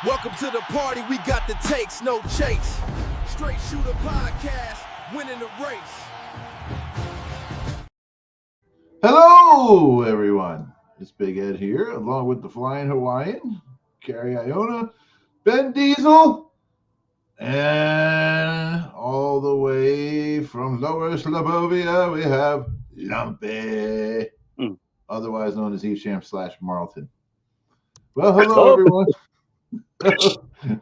Welcome to the party, we got the takes, no chase. Straight Shooter Podcast, winning the race. Hello, everyone. It's Big Ed here, along with the Flying Hawaiian, Carrie Iona, Ben Diesel, and all the way from Lower Slobovia, we have Lumpy, otherwise known as Esham / Marlton. Well, hello, everyone.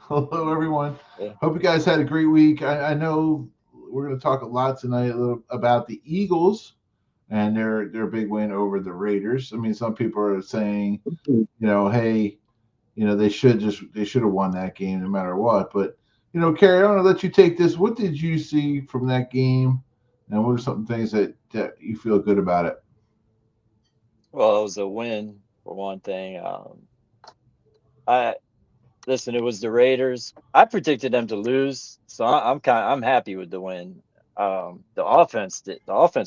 Hello, everyone. Yeah. Hope you guys had a great week. I know we're going to talk a lot tonight about the Eagles and their big win over the Raiders. I mean, some people are saying, hey, they should have won that game no matter what. But Carrie, I want to let you take this. What did you see from that game, and what are some things that you feel good about it? Well, it was a win for one thing. Listen, it was the Raiders. I predicted them to lose, so I'm happy with the win. The offense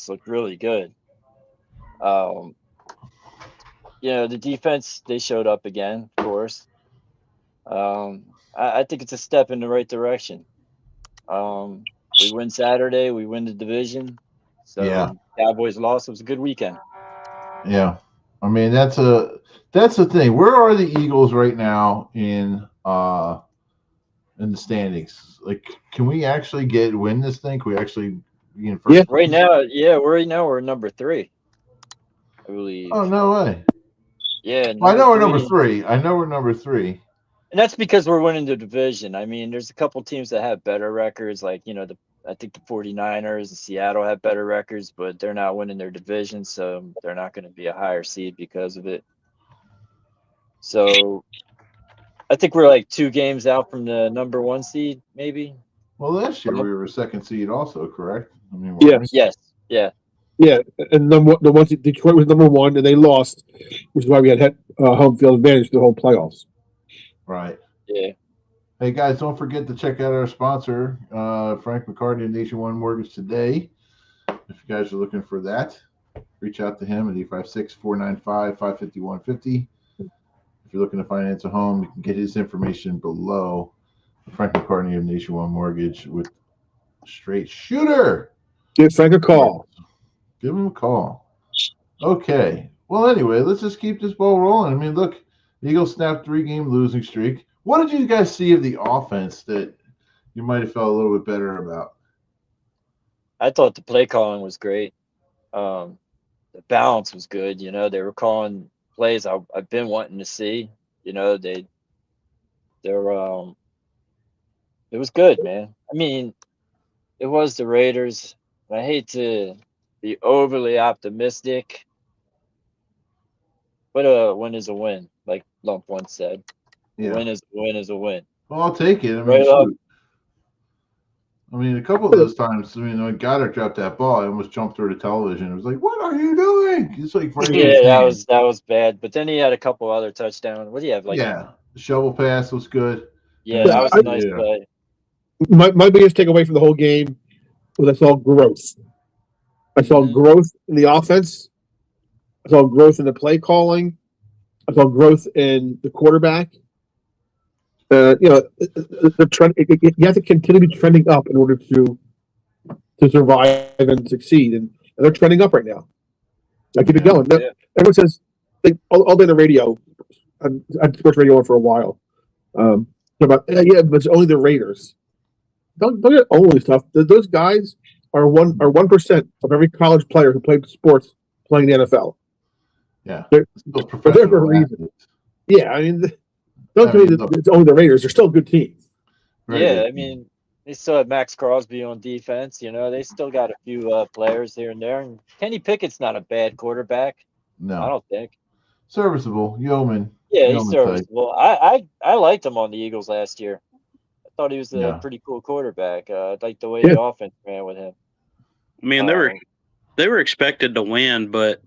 looked really good. The defense, they showed up again, of course. I think it's a step in the right direction. We win Saturday, we win the division. So Yeah. Cowboys lost. It was a good weekend. Yeah. I mean, that's the thing. Where are the Eagles right now in the standings? Like, can we actually win this thing? Can we actually be in first? Yeah. Right now, we're number 3, I believe. Oh, no way. Yeah. I know we're number 3. And that's because we're winning the division. I mean, there's a couple teams that have better records, like, I think the 49ers and Seattle have better records, but they're not winning their division, so they're not going to be a higher seed because of it. So I think we're like 2 games out from the number 1 seed, maybe. Well, last year we were a 2nd seed also, correct? I mean, Yes. Yeah. Yeah, and the ones Detroit was number 1, and they lost, which is why we had home field advantage the whole playoffs. Right. Yeah. Hey, guys, don't forget to check out our sponsor, Frank McCartney of Nation One Mortgage today. If you guys are looking for that, reach out to him at 856-495-55150. If you're looking to finance a home, you can get his information below. Frank McCartney of Nation One Mortgage with Straight Shooter. Give Frank a call. Give him a call. Okay. Well, anyway, let's just keep this ball rolling. I mean, look, the Eagles snapped 3-game losing streak. What did you guys see of the offense that you might have felt a little bit better about? I thought the play calling was great. The balance was good. They were calling plays I've been wanting to see. It was good, man. I mean, it was the Raiders. I hate to be overly optimistic, but a win is a win, like Lump once said. Yeah. A win is a win. Well, I'll take it. I mean, a couple of those times, when Goddard dropped that ball, I almost jumped through the television. It was like, what are you doing? It's like that was bad. But then he had a couple other touchdowns. What do you have? The shovel pass was good. Yeah, that was a nice play. My biggest takeaway from the whole game was I saw growth. I saw growth in the offense. I saw growth in the play calling. I saw growth in the quarterback. The trend. You have to continue to be trending up in order to survive and succeed, and they're trending up right now. I keep it going. Yeah. Everyone says all day on the radio. I had sports radio on for a while. But it's only the Raiders. Don't get only stuff. Those guys are 1% of every college player who played sports playing the NFL. Yeah, they're for a reason. Yeah, I mean, don't tell me that it's only the Raiders. They're still good teams. Right. Yeah, I mean, they still have Max Crosby on defense. They still got a few players here and there. And Kenny Pickett's not a bad quarterback. No, I don't think. Serviceable, Yeoman. Yeah, he's serviceable. I liked him on the Eagles last year. I thought he was a pretty cool quarterback. I liked the way the offense ran with him. I mean, they were expected to win, but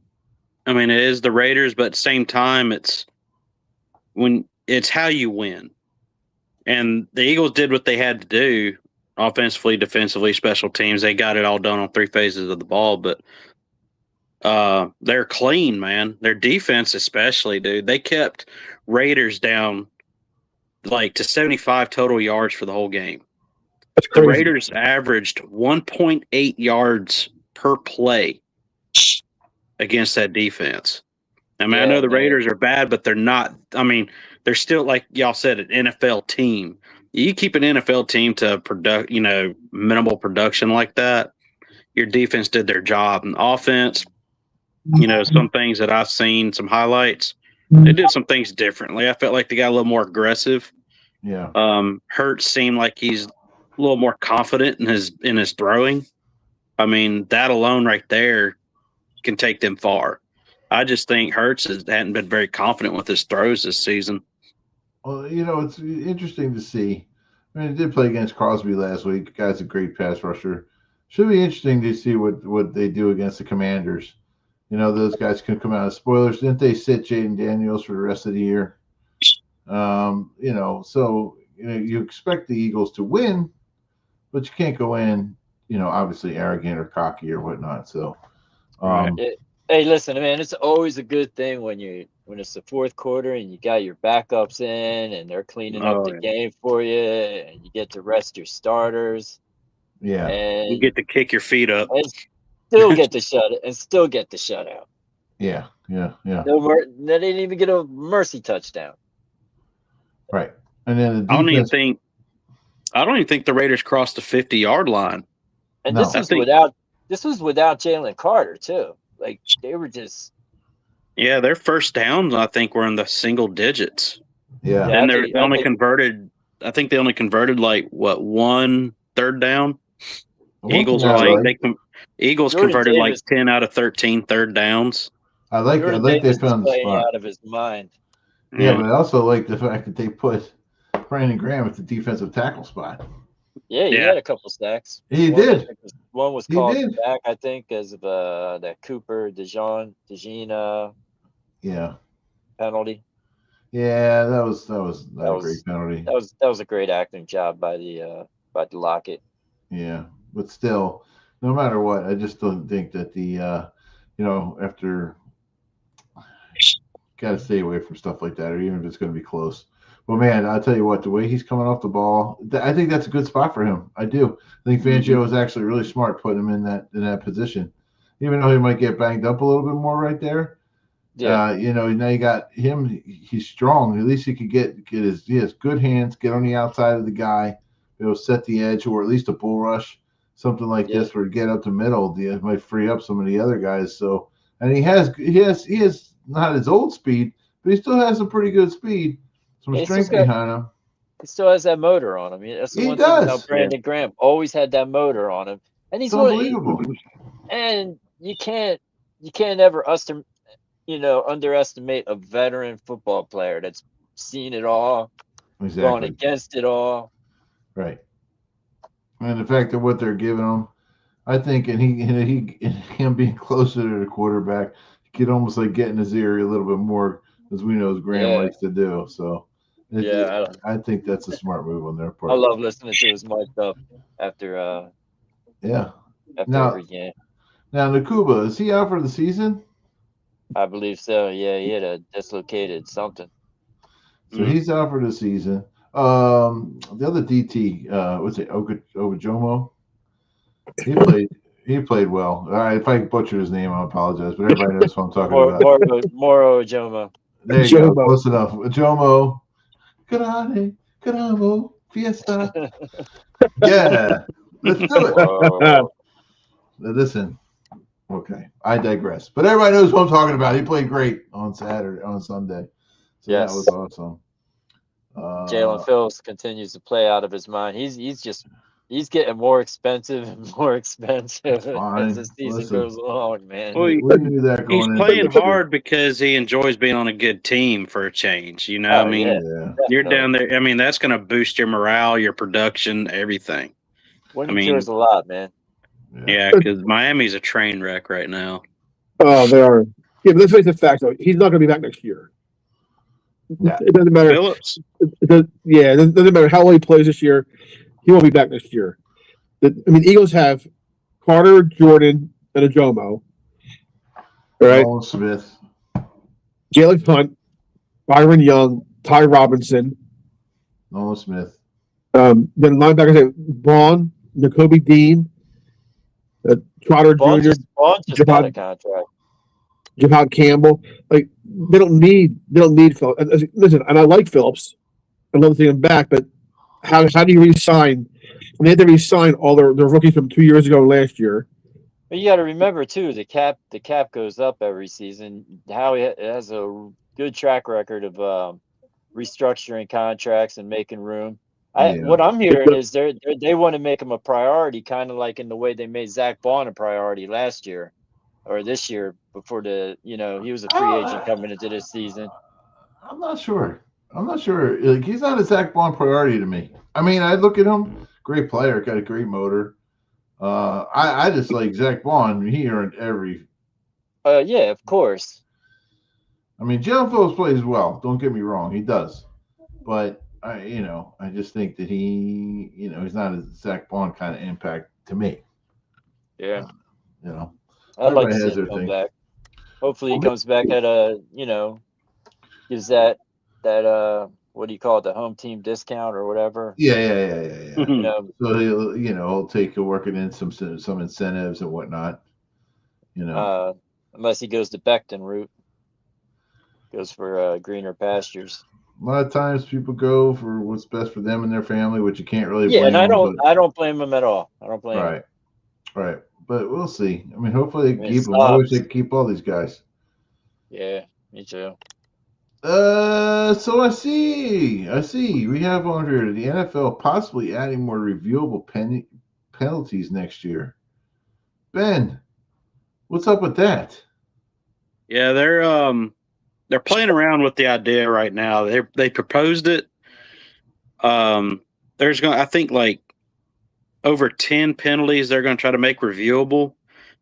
I mean, it is the Raiders. But at the same time, it's how you win. And the Eagles did what they had to do, offensively, defensively, special teams. They got it all done on 3 phases of the ball, but they're clean, man. Their defense especially, dude. They kept Raiders down to 75 total yards for the whole game. That's The crazy. Raiders averaged 1.8 yards per play against that defense. I mean, I know the Raiders are bad, but they're not. I mean, they're still, like y'all said, an NFL team. You keep an NFL team to minimal production like that, your defense did their job. And offense, some things that I've seen, some highlights, they did some things differently. I felt like they got a little more aggressive. Yeah. Hurts seemed like he's a little more confident in his throwing. I mean, that alone right there can take them far. I just think Hurts hadn't been very confident with his throws this season. Well, it's interesting to see. I mean, he did play against Crosby last week. The guy's a great pass rusher. Should be interesting to see what they do against the Commanders. Those guys can come out as spoilers. Didn't they sit Jaden Daniels for the rest of the year? So you expect the Eagles to win, but you can't go in, obviously arrogant or cocky or whatnot. So, hey, listen, man, it's always a good thing when it's the fourth quarter and you got your backups in and they're cleaning up the game for you, and you get to rest your starters. Yeah, and you get to kick your feet up. Still get the shutout. Yeah. They didn't even get a mercy touchdown. Right. And then the I defense, don't even think the Raiders crossed the 50-yard line. And No. this was without Jalen Carter too. Like, they were just their first downs I think were in the single digits. Yeah. And they only converted like one third down. Eagles Eagles Jordan converted Davis, like 10 out of 13 third downs. I like they found the playing spot. out of his mind. Yeah, but I also like the fact that they put Brandon Graham at the defensive tackle spot. Yeah, he had a couple sacks. He did. One was called back, I think, as of that Cooper DeJean penalty. Yeah, that was a great penalty. That was a great acting job by the Lockett. Yeah, but still, no matter what, I just don't think that the after got to stay away from stuff like that, or even if it's going to be close. Well, man, I'll tell you what, the way he's coming off the ball, I think that's a good spot for him. I do. I think Fangio is actually really smart putting him in that position, even though he might get banged up a little bit more right there. Yeah. Now you got him. He's strong. At least he could get he has good hands, get on the outside of the guy, set the edge, or at least a bull rush, something like this, where get up the middle. It might free up some of the other guys. So, and he has not his old speed, but he still has a pretty good speed. Some strength behind him. He still has that motor on him. That's the one thing about Brandon Graham. Always had that motor on him, and he's unbelievable. And you can't ever underestimate a veteran football player that's seen it all, gone against it all. Right. And the fact that what they're giving him, I think, and him being closer to the quarterback, he could almost like get in his ear a little bit more, as we know as Graham likes to do. So, I think that's a smart move on their part. I love listening to his mic up after every game. Now, Nakuba, is he out for the season? I believe so. Yeah, he had a dislocated something. So he's out for the season. The other DT, what's it, Ogajomo? He played well. All right, if I butchered his name, I apologize, but everybody knows what I'm talking about. Moro Jomo. There you go. Close enough. Jomo. Caramo, fiesta. Yeah. Let's do it. Listen. Okay. I digress. But everybody knows what I'm talking about. He played great on Sunday. So that was awesome. Jalen Phillips continues to play out of his mind. He's getting more expensive and more expensive as the season goes along, man. Well, he's playing hard because he enjoys being on a good team for a change. You're down there. I mean, that's going to boost your morale, your production, everything. Cares a lot, man. Yeah, because Miami's a train wreck right now. Oh, they are. Yeah, but let's face the fact, though. He's not going to be back next year. Yeah. It doesn't matter. Phillips? It doesn't matter how well he plays this year. He won't be back next year. Eagles have Carter, Jordan, and Ajomo. All right. Nolan Smith. Jalen Hunt, Byron Young, Ty Robinson, Nolan Smith. Then linebackers have Braun, N'Kobe Dean, Trotter Vaughn Jr., just got a Jihad, contract. Jihad Campbell. Like they don't need Phillips. Listen, and I like Phillips. I love seeing him back, but how do you re-sign? They had to re-sign all their rookies from 2 years ago and last year. But you got to remember too, the cap goes up every season. Howie has a good track record of restructuring contracts and making room. What I'm hearing is they want to make him a priority, kind of like in the way they made Zach Bond a priority last year or this year before he was a free agent coming into this season. I'm not sure. Like, he's not a Zach Bond priority to me. I mean, I look at him, great player, got a great motor. I just like Zach Bond. He earned every. Yeah, of course. I mean, Jalen Phillips plays well. Don't get me wrong, he does. But I just think that he's not a Zach Bond kind of impact to me. Yeah. I'd like to see him come back. Hopefully he comes back at gives that what do you call it, the home team discount or whatever. Yeah. So he'll take working in some incentives and whatnot. Unless he goes the Becton route, goes for greener pastures. A lot of times people go for what's best for them and their family, which you can't really blame. Yeah, and I don't blame him at all. I don't blame him. Right. But we'll see. I mean, hopefully they keep him. I wish they could keep all these guys. Yeah, me too. So I see. We have on here the NFL possibly adding more reviewable penalties next year. Ben, what's up with that? Yeah, they're playing around with the idea right now. They proposed it. There's I think like over 10 penalties they're going to try to make reviewable,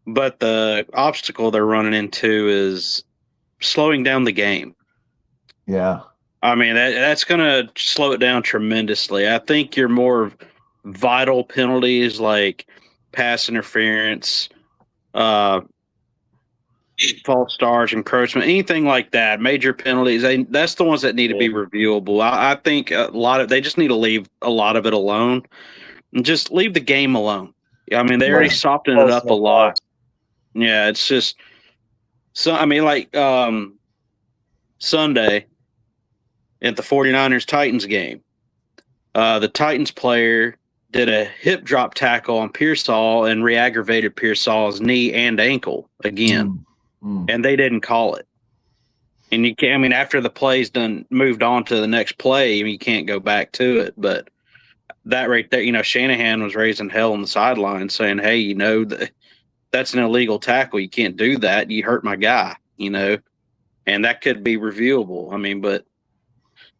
but the obstacle they're running into is slowing down the game. Yeah. I mean, that's going to slow it down tremendously. I think your more vital penalties like pass interference, false starts, encroachment, anything like that, major penalties, that's the ones that need to be reviewable. I think they just need to leave a lot of it alone and just leave the game alone. I mean, they already softened it up a lot. Yeah, it's just Sunday at the 49ers Titans game, the Titans player did a hip drop tackle on Pearsall and re-aggravated Pearsall's knee and ankle again. And they didn't call it. And you can't, I mean, after the play's done, moved on to the next play, you can't go back to it. But that right there, Shanahan was raising hell on the sideline saying, hey, that's an illegal tackle. You can't do that. You hurt my guy, and that could be reviewable. I mean, but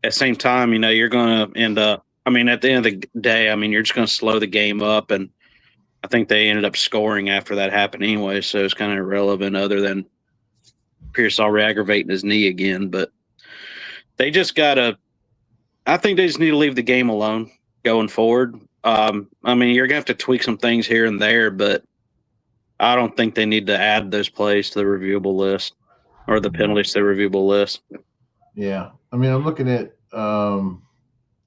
at the same time, you're going to end up, I mean, at the end of the day, I mean, you're just going to slow the game up. And I think they ended up scoring after that happened anyway. So it's kind of irrelevant other than Pearsall re-aggravating his knee again. But I think they just need to leave the game alone going forward. I mean, you're going to have to tweak some things here and there, but I don't think they need to add those plays to the reviewable list or the penalties to the reviewable list. Yeah. I mean, I'm looking at,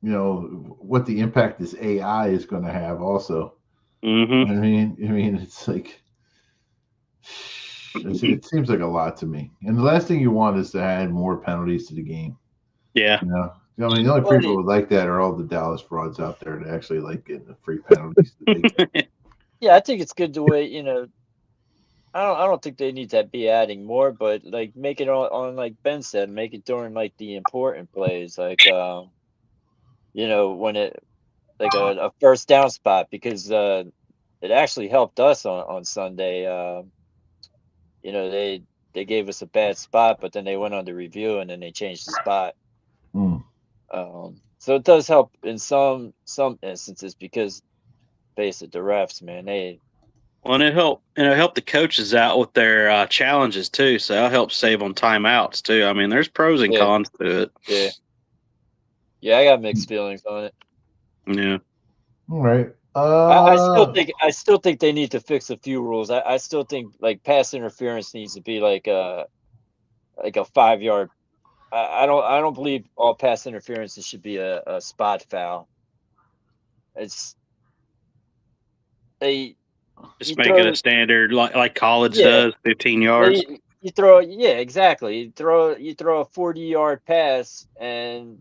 what the impact this AI is going to have also. Mm-hmm. I mean, it's like, it seems like a lot to me. And the last thing you want is to add more penalties to the game. Yeah. I mean, the only people who would like that are all the Dallas frauds out there that actually like getting the free penalties. Yeah, I think it's good the way, I don't think they need to be adding more, but like make it on like Ben said, make it during like the important plays, like when it like a first down spot, because it actually helped us on Sunday. They gave us a bad spot, but then they went on the review and then they changed the spot. So it does help in some instances because face it, the refs, man, and it helped the coaches out with their challenges too. So that helps save on timeouts too. I mean, there's pros and cons to it. Yeah, I got mixed feelings on it. Yeah. All right. I still think they need to fix a few rules. I still think like pass interference needs to be like a 5-yard I don't believe all pass interferences should be a spot foul. It's they Just you make throw it a standard like college Yeah. does, 15 yards. you throw exactly. You throw a 40-yard pass and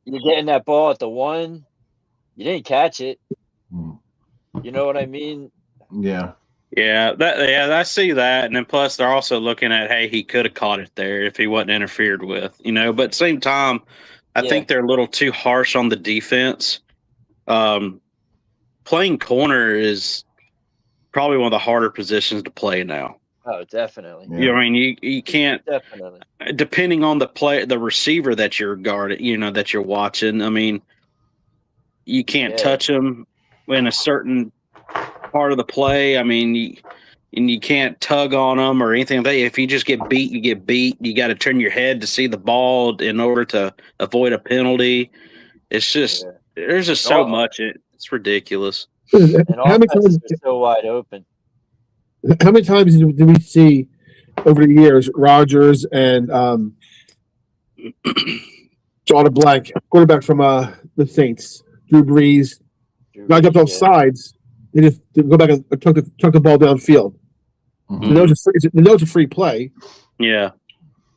you're getting that ball at the 1. You didn't catch it. Hmm. You know what I mean? Yeah. Yeah, I see that, and then plus they're also looking at, hey, he could have caught it there if he wasn't interfered with, you know. But at the same time, I Yeah. think they're a little too harsh on the defense. Playing corner is probably one of the harder positions to play now. Oh, definitely. Yeah. You know, I mean, you can't, Definitely. depending on the receiver that you're guarding, you know, that you're watching. I mean, you can't Yeah. touch him in a certain part of the play. I mean, you can't tug on them or anything like that. If you just get beat, you get beat. You got to turn your head to see the ball in order to avoid a penalty. It's just there's just so much. It's ridiculous. And How many offenses times? are so wide open. How many times do we see over the years Rodgers and draw a blank quarterback from the Saints, Drew Brees, lined up both sides. They just go back and chuck the ball downfield. Mhm. They know it's a free play, Yeah.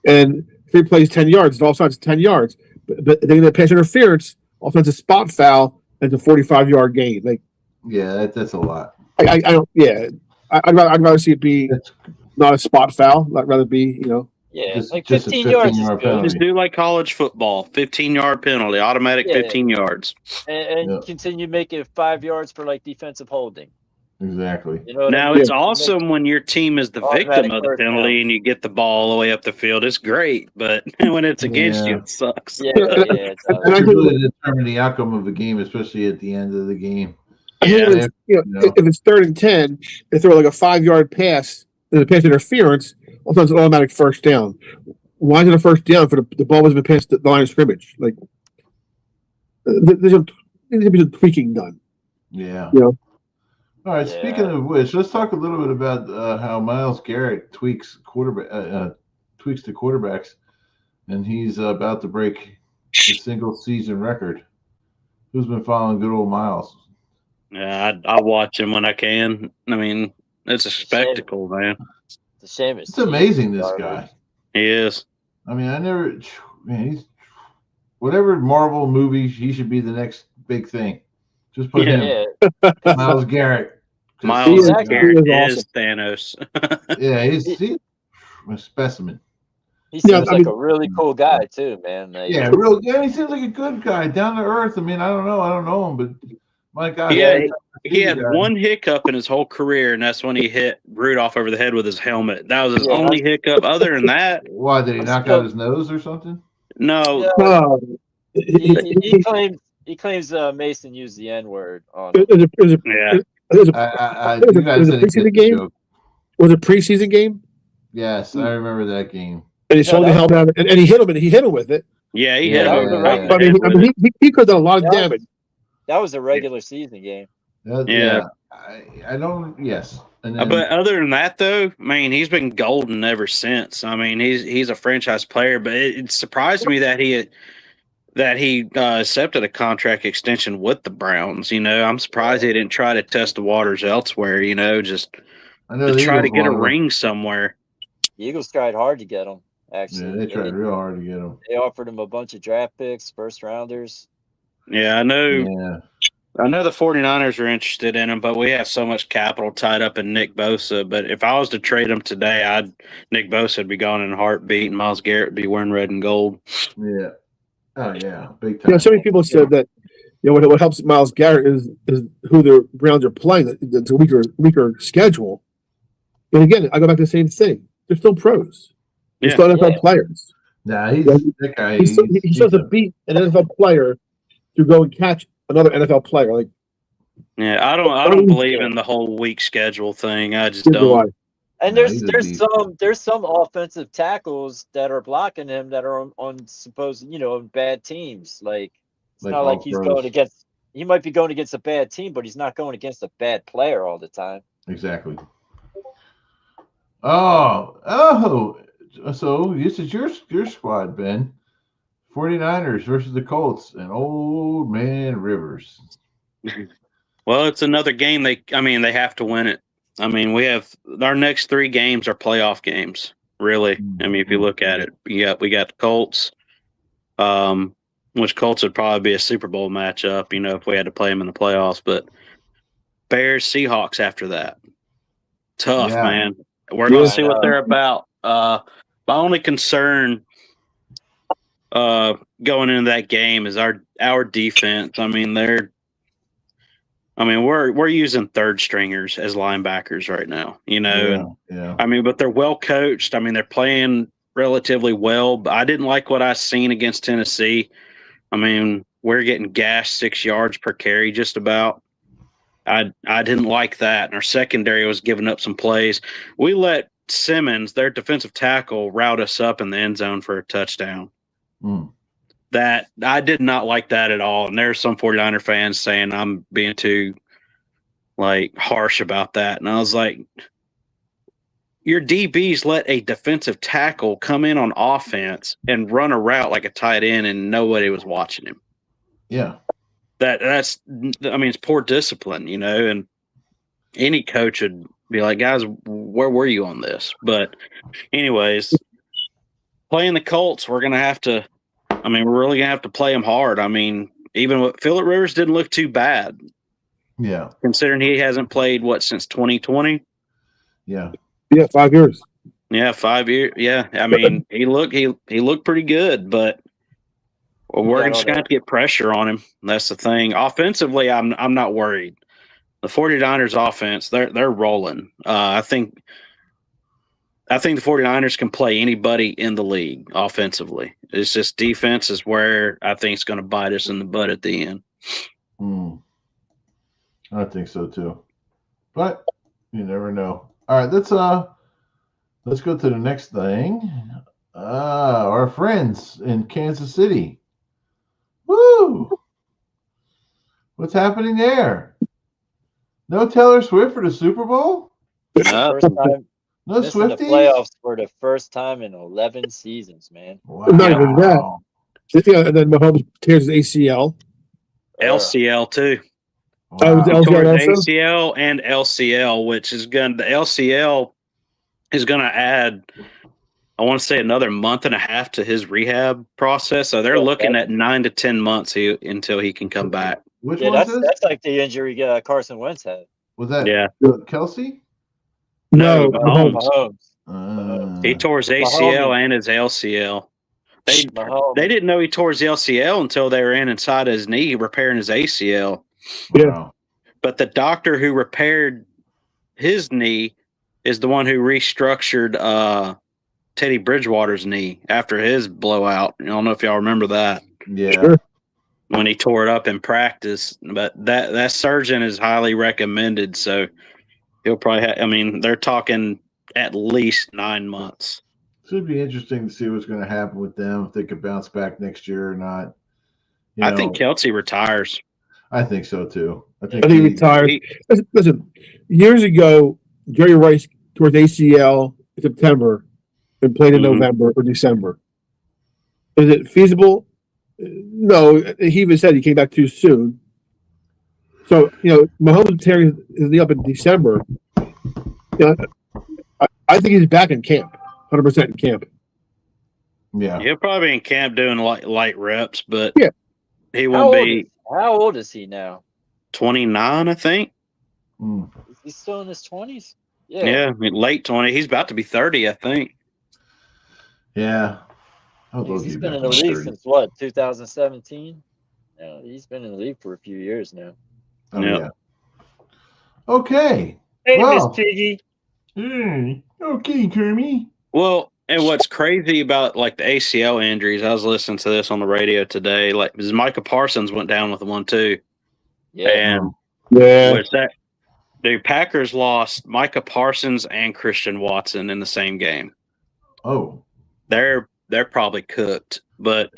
and free play is 10 yards. All sides 10 yards, but then the pass interference, offensive spot foul, and it's a 45-yard gain. Like, Yeah, that's a lot. I don't. Yeah, I'd rather see it be That's not a spot foul. I'd rather be, Yeah, Just- like just a 15 yards is 15-yard good. penalty. Just do like college football, 15-yard penalty, automatic Yeah. 15 yards. And Yeah. continue making it 5 yards for like defensive holding. exactly. You know what Now I mean? it's awesome when your team is the Automatic victim of the first penalty down. and you get the ball all the way up the field. It's great, but when it's against you, Yeah. it sucks. Yeah, it does. And I It think- really determine the outcome of the game, especially at the end of the game. I think Yeah. if it's 3rd and 10, they throw like a 5-yard pass, and the pass interference, also it's an automatic first down. Why is it a first down for the ball wasn't past the line of scrimmage? Like, there's a tweaking done. Yeah. Yeah. All right. Yeah. Speaking of which, let's talk a little bit about how Myles Garrett tweaks the quarterbacks, and he's about to break the single season record. Who's been following good old Miles? Yeah, I watch him when I can. I mean, it's a spectacle, man. It's a shame. It's amazing, this guy. He is. I mean, he's whatever Marvel movie, he should be the next big thing. Just put him, Yeah, Myles Garrett. Miles Exactly. Garrett He is is Thanos. Yeah, he's a specimen. he Yeah, seems I like mean- a really cool guy too, man. Like, Yeah, he seems like a good guy, down to earth. I mean, I don't know him, but my God, Yeah, he had guy. one hiccup in his whole career, and that's when he hit Rudolph over the head with his helmet. That was his Yeah, only hiccup. Other than that, Why did he knock out his nose or something? no. Yeah. It he claims Mason used the N-word on. was a Yeah. You it guys was a said he preseason gets the game? joke. preseason game, Yes, I remember that game. and he swung the helmet out, and he hit him, and he hit him with it. Yeah, he Yeah, hit that him was a right in regular- the head with it. He could have done a lot of That was- damage. That was a regular season game. Yeah. I don't. Yes. And then, But other than that, though, man, he's been golden ever since. I mean, he's a franchise player, but it surprised me that he accepted a contract extension with the Browns. You know, I'm surprised he didn't try to test the waters elsewhere. You know, just I know to the try to Eagles get a wanted him. ring somewhere. The Eagles tried hard to get him. Yeah, Actually, they tried real hard to get him. They offered him a bunch of draft picks, first rounders. Yeah, I know. Yeah. I know the 49ers are interested in him, but we have so much capital tied up in Nick Bosa. But if I was to trade him today, Nick Bosa would be gone in a heartbeat, and Myles Garrett would be wearing red and gold. Yeah. Oh yeah, big time. So many people said that what helps Myles Garrett is who the Browns are playing. It's a weaker schedule. But again, I go back to the same thing. They're still pros. They're Yeah. still NFL Yeah. players. Nah, he's Yeah. that guy. He still has to beat an NFL player to go and catch another NFL player. Like, Yeah, I don't believe in the whole week schedule thing. I just neither do don't. And No, there's he's a there's beast. there's some offensive tackles that are blocking him that are on supposed on bad teams. Like it's Like not like all he's pros. going against. He might be going against a bad team, but he's not going against a bad player all the time. Exactly. Oh, So this is your squad, Ben. 49ers versus the Colts and Old Man Rivers. Well, it's another game. They have to win it. I mean, we have our next 3 games are playoff games. Really, I mean, if you look at it, we got the Colts, which Colts would probably be a Super Bowl matchup, if we had to play them in the playoffs. But Bears, Seahawks after that, tough, man. We're gonna see what they're about. My only concern going into that game is our defense. I mean, we're using third stringers as linebackers right now, Yeah. I mean, but they're well coached. I mean, they're playing relatively well, but I didn't like what I seen against Tennessee. I mean, we're getting gashed 6 yards per carry just about. I didn't like that. And our secondary was giving up some plays. We let Simmons, their defensive tackle, route us up in the end zone for a touchdown. That I did not like that at all. And there's some 49er fans saying I'm being too harsh about that. And I was like, your DBs let a defensive tackle come in on offense and run a route like a tight end and nobody was watching him. Yeah. It's poor discipline, and any coach would be like, guys, where were you on this? But anyways, playing the Colts, we're really going to have to play them hard. I mean, even with Phillip Rivers didn't look too bad. Yeah. Considering he hasn't played since 2020. Yeah. Yeah, 5 years. Yeah, 5 years. Yeah. I mean, he looked pretty good, but we're just going to have to get pressure on him. That's the thing. Offensively, I'm not worried. The 49ers offense, they're rolling. I think the 49ers can play anybody in the league offensively. It's just defense is where I think it's going to bite us in the butt at the end. I think so too. But you never know. All right, let's go to the next thing. Our friends in Kansas City. Woo! What's happening there? No Taylor Swift for the Super Bowl? First time. No Missing the Swifties? playoffs for the first time in 11 seasons, man. Wow. Not even that. Yeah, and then Mahomes tears his ACL. LCL too. Oh, Wow. it was He tore LCL his also? ACL and LCL, which is the LCL is going to add, I want to say, another month and a half to his rehab process. So they're looking at 9 to 10 months until he can come back. Which Yeah, one was this? that's like the injury Carson Wentz had. Was that Kelsey? No, Mahomes. Mahomes. He tore his ACL and his LCL. They didn't know he tore his LCL until they were inside his knee repairing his ACL. Yeah. Wow. But the doctor who repaired his knee is the one who restructured Teddy Bridgewater's knee after his blowout. I don't know if y'all remember that. Yeah. Sure. When he tore it up in practice. But that surgeon is highly recommended. So he'll probably they're talking at least 9 months. Should be interesting to see what's going to happen with them, if they could bounce back next year or not. I think Kelsey retires. I think so too. I think he retired. Listen, years ago, Jerry Rice tore his ACL in September and played in November or December. Is it feasible? No. He even said he came back too soon. So, Mahomes tearing his knee up in December. I think he's back in camp, 100% in camp. Yeah. He'll probably be in camp doing light reps, but he How will be. How old is he now? 29, I think. Is he still in his 20s? Yeah, late 20. He's about to be 30, I think. Yeah. He's been in the league since what, 2017? No, he's been in the league for a few years now. Oh, yeah. Okay. Hey, Well. Miss Piggy. Okay, Kermie. Well, and what's crazy about the ACL injuries, I was listening to this on the radio today. Micah Parsons went down with one too. Yeah. And the Packers lost Micah Parsons and Christian Watson in the same game. Oh. They're probably cooked, but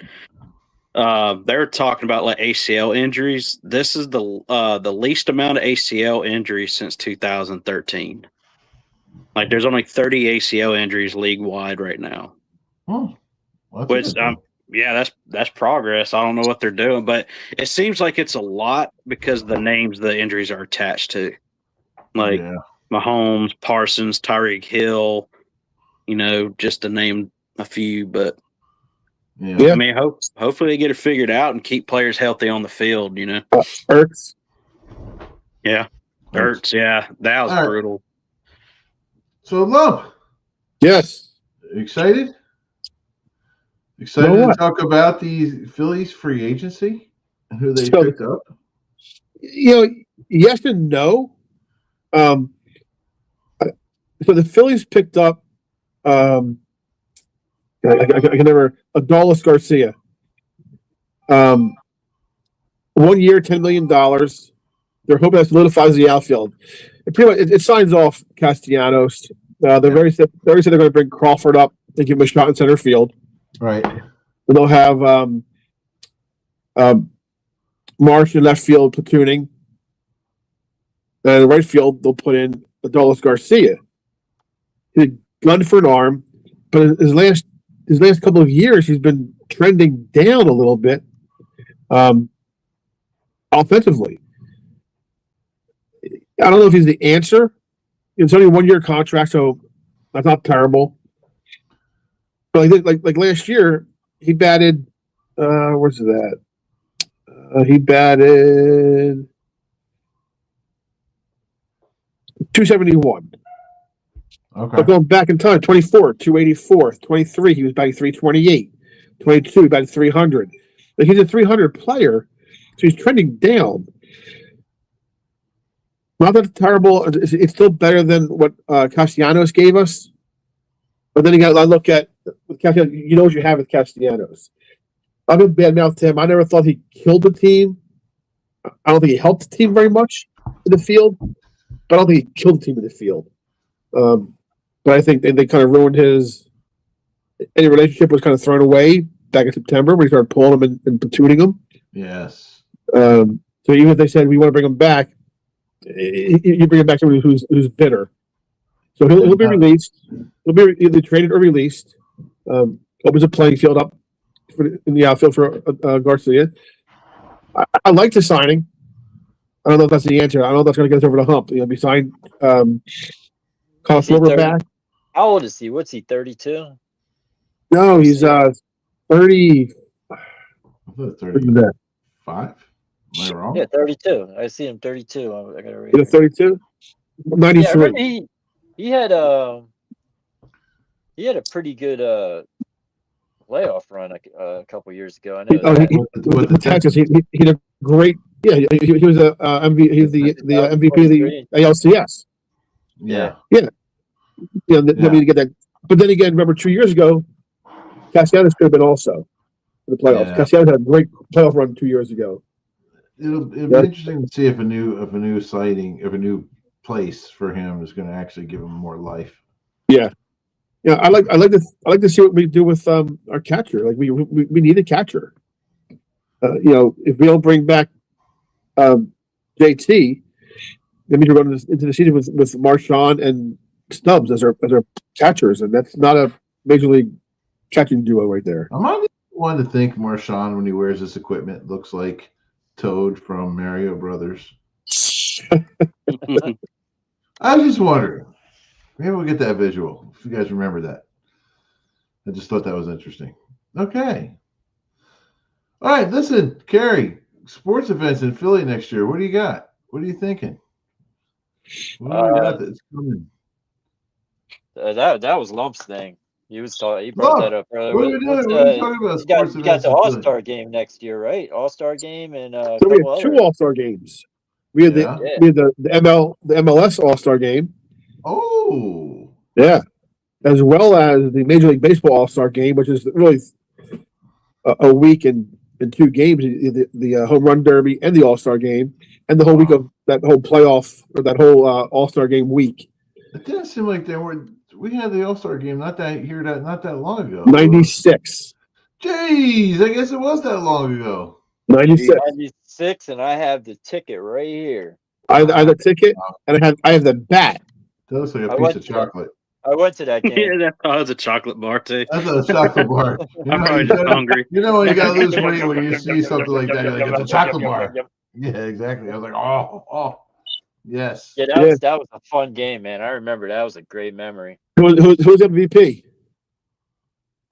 they're talking about ACL injuries. This is the least amount of ACL injuries since 2013. Like there's only 30 ACL injuries league wide right now. Oh, well, that's a Which good thing. yeah, that's progress. I don't know what they're doing, but it seems like it's a lot because the names the injuries are attached to. Like Yeah. Mahomes, Parsons, Tyreek Hill, just to name a few, but Yeah. I mean, hopefully they get it figured out and keep players healthy on the field. Ertz. Yeah, Ertz. Yeah, that was All right. brutal. So, Lump, Yes. excited? Excited to talk about the Phillies free agency and who they picked up? Yes and no. So the Phillies picked up I can never Adolis Garcia. 1 year, $10 million. They're hoping that solidifies the outfield. It pretty much it signs off Castellanos. They're very said they're going to bring Crawford up and give him a shot in center field. Right. And they'll have Marsh in left field platooning. And in right field, they'll put in Adolis Garcia. He's a gun for an arm, but his last couple of years, he's been trending down a little bit offensively. I don't know if he's the answer. It's only a 1 year contract, so that's not terrible. But like last year, he batted. Where's that? He batted 271. Okay. But going back in time, 24, 284, 23, he was batting 328, 22, he batted 300. Like he's a 300 player, so he's trending down. Not that terrible. It's still better than what Castellanos gave us. But then again, I look at with Castellanos, you know what you have with Castellanos. I've been bad mouth to him. I never thought he killed the team. I don't think he helped the team very much in the field, but I don't think he killed the team in the field. But I think they kind of ruined any relationship was kind of thrown away back in September when he started pulling him and platooning him. Yes. So even if they said we want to bring him back, you bring him back to somebody who's bitter. So he'll be released. He'll be either traded or released. Opens a playing field up in the outfield for Garcia. I like the signing. I don't know if that's the answer. I don't know if that's going to get us over the hump. We signed Kyle Schwarber back. How old is he? What's he, 32? No, he's 30. 35? Am I wrong? Yeah, 32. I see him 32. I gotta read. He's 32? 93. Yeah, he had a pretty good playoff run a couple years ago. I know. With the Texas, he had a great. Yeah, he was a MVP. He's the MVP of the ALCS. Yeah. Let me get that. But then again, remember 2 years ago, Castellanos could have been also in the playoffs. Yeah. Castellanos had a great playoff run 2 years ago. It'll be interesting to see if a new sighting, if a new place for him is going to actually give him more life. Yeah, I like to see what we do with our catcher. Like we need a catcher. If we don't bring back JT, that means we're going into the season with Marchand and Stubbs as our catchers, and that's not a major league catching duo right there. Am I the one to think Marchand, when he wears this equipment, looks like Toad from Mario Brothers? I was just wondering. Maybe we'll get that visual if you guys remember that. I just thought that was interesting. Okay. All right, listen, Kerry, sports events in Philly next year. What do you got? What are you thinking? What do we got that's coming? That was Lump's thing. He brought that up earlier. What are we doing? What are you talking about? Sports You got events the in Philly? All-Star game next year, right? All-Star game and So we have two All-Star games. We had the MLS All-Star game. Oh. Yeah. As well as the Major League Baseball All-Star game, which is really a week and 2 games, the Home Run Derby and the All-Star game, and the whole week of that whole playoff or that whole All-Star game week. It didn't seem like we had the All-Star game not that long ago. 96. Jeez, I guess it was that long ago. 96. 96, and I have the ticket right here. I have the ticket, and I have the bat. That looks like I a piece went of to that. chocolate. I went to that Yeah, game. that was a chocolate bar too. That's a chocolate bar. You I'm know, probably just hungry. you know when you gotta lose weight when you see something like that, you're like, it's a chocolate bar. Yeah, exactly. I was like, oh, yes. Yeah, Yeah. that was a fun game, man. I remember that was a great memory. Who's MVP?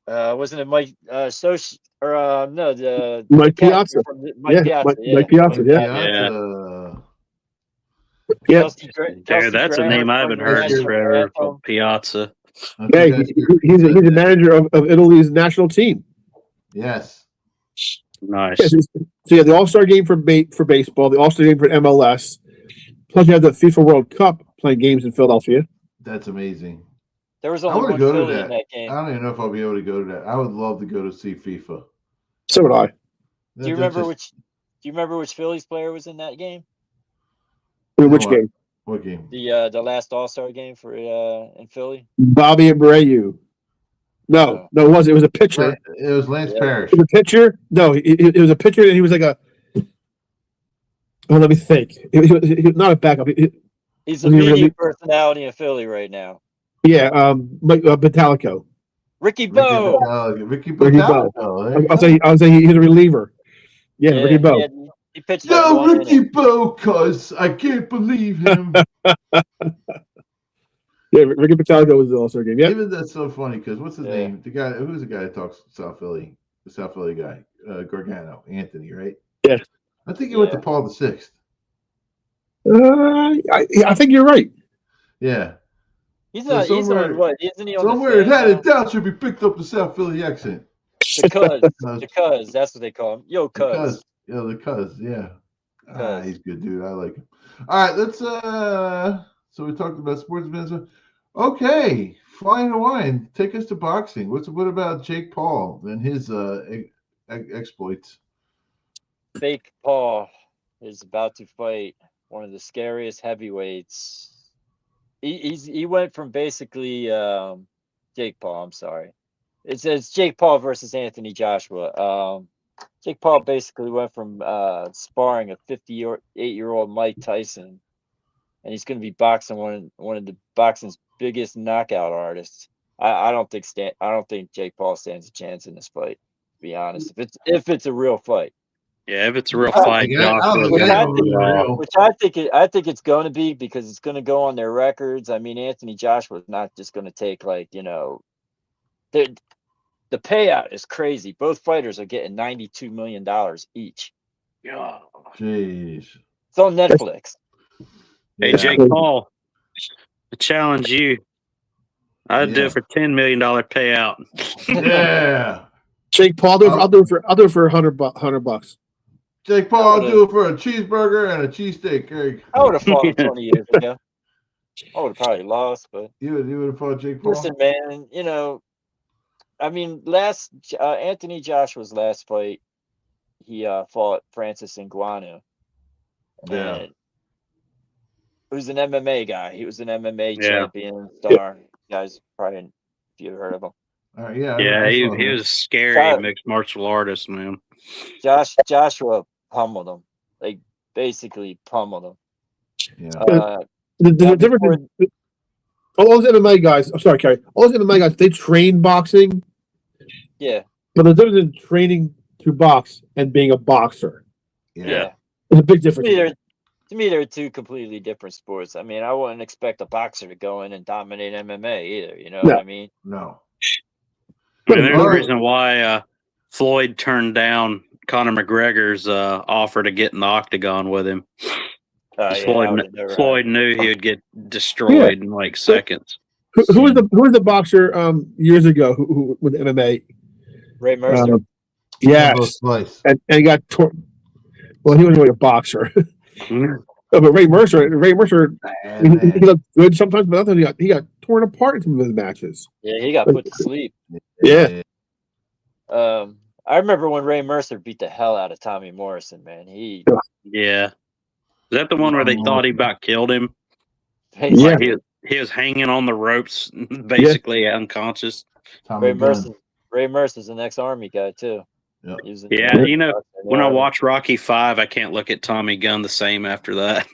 Wasn't it Mike Soch or no the Mike catcher Piazza. from Mike Piazza? Yeah. Mike Piazza. Yeah. Piazza. Yeah. There, that's a name I haven't heard in forever. Called Piazza. I Hey, think he's that's- a manager of Italy's national team. Yes. Nice. Yeah, so you have the All-Star game for baseball, the All-Star game for MLS. Plus, you have the FIFA World Cup playing games in Philadelphia. That's amazing. There was I only want to one go to Philly that. in that I game. don't even know if I'll be able to go to that. I would love to go to see FIFA. So would I. Do you remember which Phillies player was in that game? Which what? game? What game? The last All-Star game for in Philly. Bobby Abreu. No, it wasn't. It was a pitcher. It was Lance Parrish. It was a pitcher. No, it was a pitcher, and he was like a. Oh, let me think. He was not a backup. He's a media personality in Philly right now. Yeah, Mike Batalico. Ricky Bo. Ricky Batalico. I'll say he's a reliever. Yeah, Ricky Bo. He pitched. Yo, Ricky Bo, cuz I can't believe him. Yeah, Ricky Batalico was the All-Star game. Yeah, Even that's so funny because what's his name? The guy who's the guy that talks South Philly, the South Philly guy, Gargano, Anthony, right? Yeah. I think he went to Paul VI. I think you're right. Yeah. He's on what? Isn't he on somewhere it had it down should be picked up the South Philly accent. The cuz, that's what they call him. Yo, cuz. Yeah, the cuz, yeah. Cuz. He's a good dude. I like him. All right, let's so we talked about sports business. Okay, Flying Hawaiian, take us to boxing. What about Jake Paul and his exploits? Fake Paul is about to fight one of the scariest heavyweights. He went from basically Jake Paul. I'm sorry, it's Jake Paul versus Anthony Joshua. Jake Paul basically went from sparring a 58-year-old Mike Tyson, and he's going to be boxing one of the boxing's biggest knockout artists. I don't think Jake Paul stands a chance in this fight. To be honest, if it's a real fight. Yeah, if it's a real fight, which I think it's going to be because it's going to go on their records. I mean, Anthony Joshua is not just going to take the payout is crazy. Both fighters are getting $92 million each. Yeah, jeez, it's on Netflix. Hey, Jake Paul, I challenge you. I'd do it for $10 million payout. Yeah, Jake Paul, I'll do it for $100. Jake Paul, I'll do it for a cheeseburger and a cheesesteak. I would have fought him 20 years ago. I would have probably lost, but you would have fought Jake Paul. Listen, man, I mean, Anthony Joshua's last fight, he fought Francis Ngannou. Yeah. Who's an MMA guy. He was an MMA champion star. You guys probably, if you've heard of him. Yeah, he was a scary mixed martial artist, man. Joshua pummeled him. Like, basically pummeled him. Yeah. The difference is, all those MMA guys, I'm sorry, Kerry, all those MMA guys, they train boxing. Yeah. But the difference in training to box and being a boxer. Yeah. There's a big difference. To me, they're two completely different sports. I mean, I wouldn't expect a boxer to go in and dominate MMA either. You know what I mean? No. I mean, there's a reason why Floyd turned down Conor McGregor's offer to get in the octagon with him. Floyd knew he would get destroyed in like seconds. Who was the boxer years ago who with MMA? Ray Mercer. Yes, and he got torn. Well, he wasn't really a boxer. But Ray Mercer, he looked good sometimes, but other he got torn apart in some of his matches. Yeah, he got put to sleep. Yeah. I remember when Ray Mercer beat the hell out of Tommy Morrison, man. Yeah. Is that the one where they thought he about killed him? Yeah. He was hanging on the ropes, basically unconscious. Ray Mercer's an ex-Army guy, too. Yeah, when I watch Rocky V, I can't look at Tommy Gunn the same after that.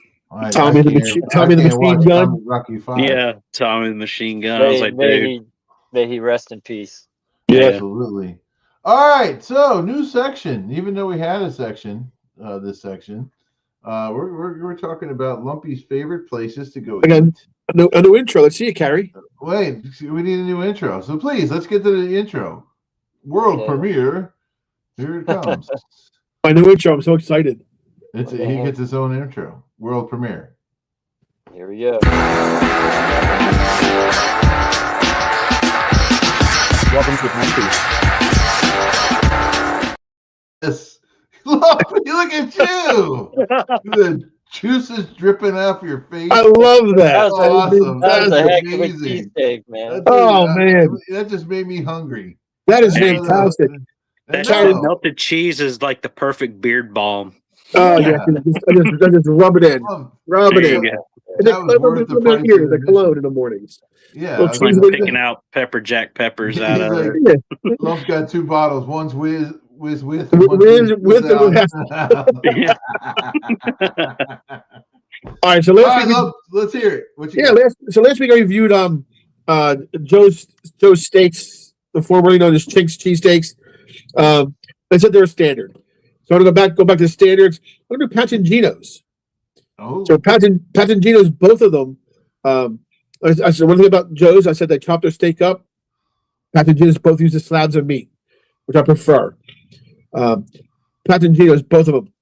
Tommy the Machine Gun. Rocky V. Yeah, Tommy the Machine Gun. I was like, dude. May he rest in peace. Yeah. Absolutely. All right, so new section. Even though we had a section, this section, we're talking about Lumpy's favorite places to go Again, eat. a new intro. Let's see it, Carrie. Wait, we need a new intro. So please, let's get to the intro. World premiere. Here it comes. My new intro. I'm so excited. He gets his own intro. World premiere. Here we go. Welcome to Lumpy. Yes. Look at you. The juice is dripping off your face. I love that. That was awesome. That was a heck of a amazing. cheesesteak, man. Man, that just made me hungry. that is fantastic. That No. melted cheese is like the perfect beard balm. Oh Yeah. I just rub it in, rub it in. Yeah. And That was worth the price here, of the admission. cologne in the mornings. Yeah, Well, I It's was like Cheese picking out pepper jack peppers out of it. Yeah. Lump's got two bottles. One's with, Whiz one's and without. Yeah. All right, so All last right, week, Lump, let's hear it. What you yeah, got? last week I reviewed Joe's Steaks, the formerly known as Chink's Cheesesteaks. They said they're standard, so I'm gonna go back to standards. I'm gonna do Pat's and Geno's. Oh, So Pat's and Geno's, both of them. I said one thing about Joe's. I said they chop their steak up. Pat's and Geno's both use the slabs of meat, which I prefer. Pat's and Geno's, both of them,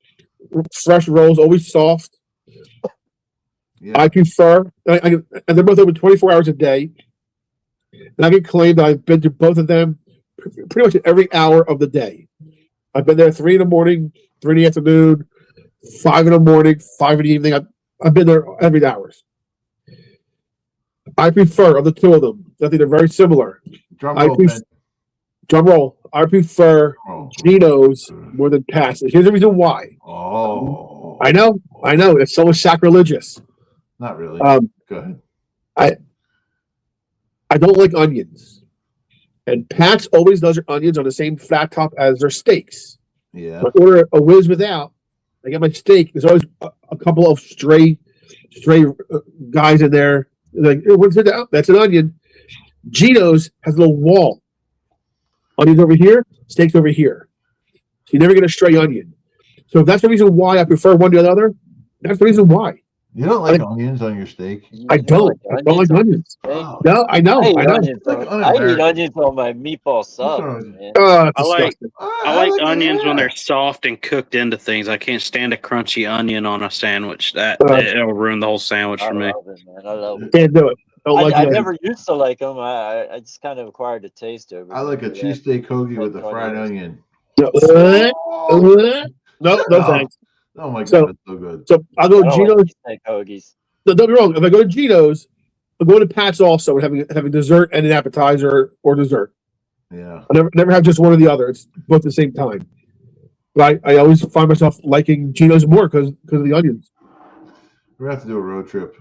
fresh rolls, always soft. yeah. I prefer, and they're both open 24 hours a day. And I can claim that I've been to both of them pretty much at every hour of the day. I've been there 3 in the morning, 3 in the afternoon, 5 in the morning, 5 in the evening. I've been there every hours. I prefer, of the two of them, I think they're very similar. Drum I roll, prefer, Ben. drum roll, I prefer Oh. Geno's more than Pat's. Here's the reason why. Oh. I know, it's so sacrilegious. Not really. Go ahead. I don't like onions. And Pat's always does their onions on the same flat top as their steaks. Yeah. So I order a whiz without. I get my steak. There's always a couple of stray guys in there. They're like, what's it? Oh, that's an onion. Geno's has a little wall. Onions over here, steaks over here. So you never get a stray onion. So if that's the reason why I prefer one to the other, that's the reason why. You don't like onions on your steak? I don't. I don't like onions. Oh. No, I know. I eat I know. onions. Like I eat un-American. onions on my meatball sub, sorry. man. That's I like- disgusting. I like onions when they're soft and cooked into things. I can't stand a crunchy onion on a sandwich. It'll ruin the whole sandwich I for me. love it, man. I love it. Can't do it. Don't like I it. never used to like them. I just kind of acquired the taste of it. I like a cheesesteak hoagie with a fried onion. No, Oh, no thanks. oh my god, So- it's so good. So I'll go I don't Geno's. like cheesesteak hoagies. No, don't be wrong. If I go to Geno's, I'll go to Pat's also and having dessert and an appetizer or dessert. Yeah. I never have just one or the other. It's both at the same time. But I always find myself liking Geno's more because of the onions. We're gonna have to do a road trip.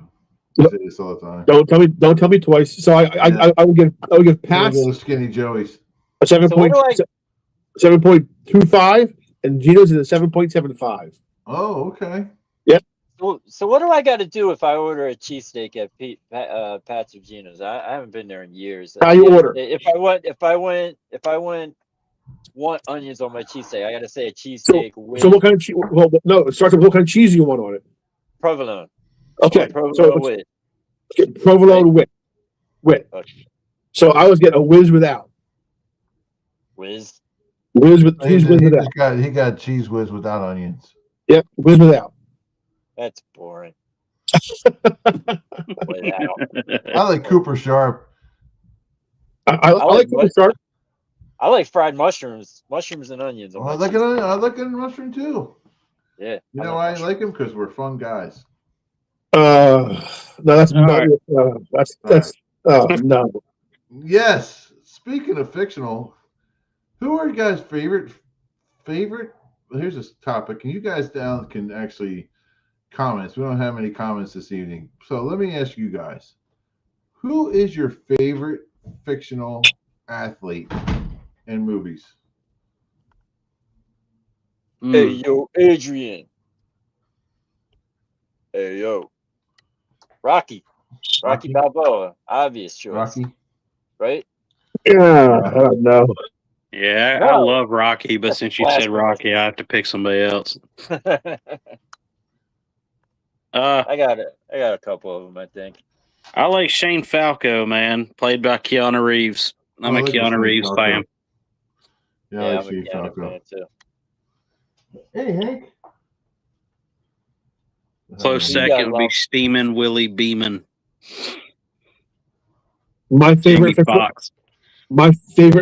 Yep. I say this all the time. Don't tell me twice. So I would give Pat's We'll go to Skinny Joey's. a So what do 7.25 and Geno's is a 7.75. Oh, okay. So what do I got to do if I order a cheesesteak at Pat's or Geno's? I haven't been there in years. How you order? If I want onions on my cheesesteak, I got to say a cheesesteak with So what kind of cheese? Well, no, it starts with what kind of cheese you want on it. provolone. Okay, Provolone so with. get provolone wit. Okay. So I was getting a whiz without. Whiz. Whiz without. He got cheese whiz without onions. Yep, whiz without. That's boring. I like Cooper Sharp. I like like Cooper Sharp. I like fried mushrooms and onions. On I my like it. I like it in mushroom too. Yeah. You know why I like him? Because we're fun guys. No, that's All not. right. That's no. Yes. Speaking of fictional, who are you guys' favorite? Here's this topic, and you guys down can actually comments. We don't have any comments this evening, so let me ask you guys: who is your favorite fictional athlete in movies? Hey, yo, Adrian. Hey yo, Rocky Balboa, obvious choice, Rocky. right? Yeah, I don't know. Yeah, I No. love Rocky, but That's since you said blasphemous. Rocky, I have to pick somebody else. I got a couple of them, I think. I like Shane Falco, man, played by Keanu Reeves. I'm I a like Keanu Shane Reeves Falco. fan. Yeah, Yeah, I I'm like a Shane Keanu Falco. fan too. Hey, Hank. Close Who you got, second would be Love? Steamin' Willie Beeman. My Jamie favorite Foxx.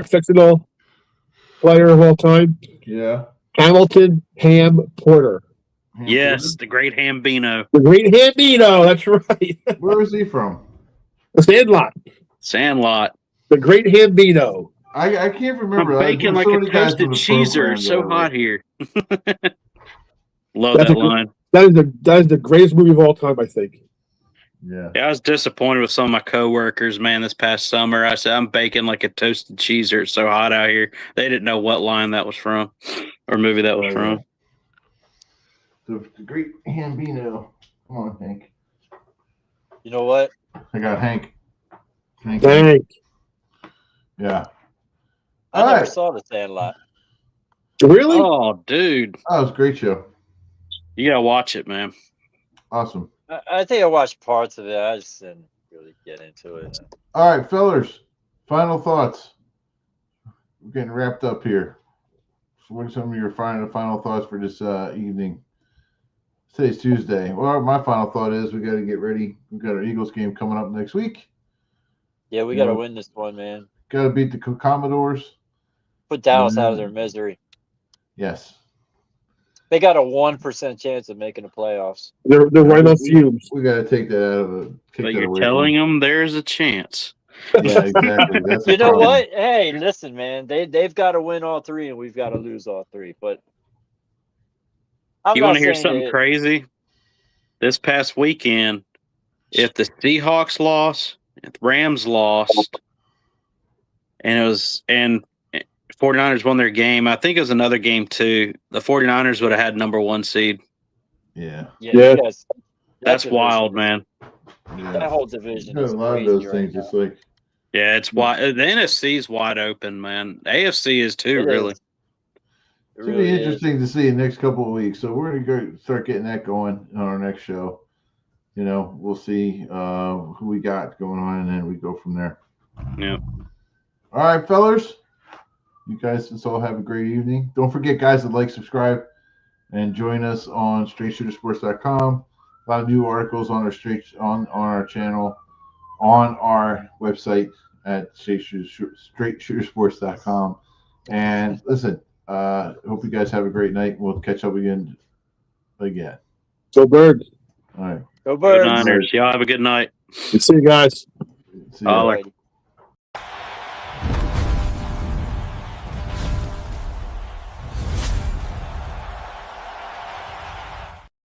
fictional player of all time, Yeah. Hamilton Ham Porter. Ham Yes, Porter? the great Hambino. The great Hambino, that's right. Where is he from? The Sandlot. Sandlot. The great Hambino. I can't I'm remember. baking There's like so a many guys from toasted the cheeser. program It's so that I hot like. here. Love That's that a good- line. That is the greatest movie of all time, I think. Yeah. Yeah, I was disappointed with some of my coworkers, man, this past summer. I said, I'm baking like a toasted cheeser. It's so hot out here. They didn't know what line that was from or movie that was from. The great Hambino. Come on, Hank. You know what? I got Hank. Hank. Dang. Yeah. I All never right. saw The Sandlot. Really? Oh, dude. That was a great show. You got to watch it, man. Awesome. I think I watched parts of it. I just didn't really get into it. All right, fellers. Final thoughts. We're getting wrapped up here. So what are some of your final thoughts for this evening? Today's Tuesday. Well, my final thought is we got to get ready. We've got our Eagles game coming up next week. Yeah, we Yeah. got to win this one, man. Got to beat the Commodores. Put Dallas out of their misery. Yes. They got a 1% chance of making the playoffs. They're right on fumes. We got to take that out of the. Take But that you're away telling them there's a chance. from them. Yeah, exactly. That's the You know problem. what? Hey, listen, man. They've got to win all three, and we've got to lose all three. But You want to hear something crazy? This past weekend, if the Seahawks lost, if the Rams lost, and 49ers won their game, I think it was another game too, the 49ers would have had number 1 seed. Yeah. Yeah, Yeah. you guys, That's division wild, is- man. Yeah. That whole division Got is a lot of crazy those right things. now. It's like Yeah, it's wide. The NFC is wide open, man. AFC is too, It really. is. It it's gonna really be is. interesting to see in the next couple of weeks. So we're gonna go start getting that going on our next show. You know, we'll see who we got going on, and then we go from there. Yeah. All right, fellers. You guys just all have a great evening. Don't forget, guys, to like, subscribe, and join us on StraightShooterSports.com. A lot of new articles on our channel, on our website at StraightShooterSports.com. And listen, hope you guys have a great night. We'll catch up again. So, Birds. All right. Go Good Birds. Niners. Y'all have a good night. See you guys. See ya. Holler. Alrighty.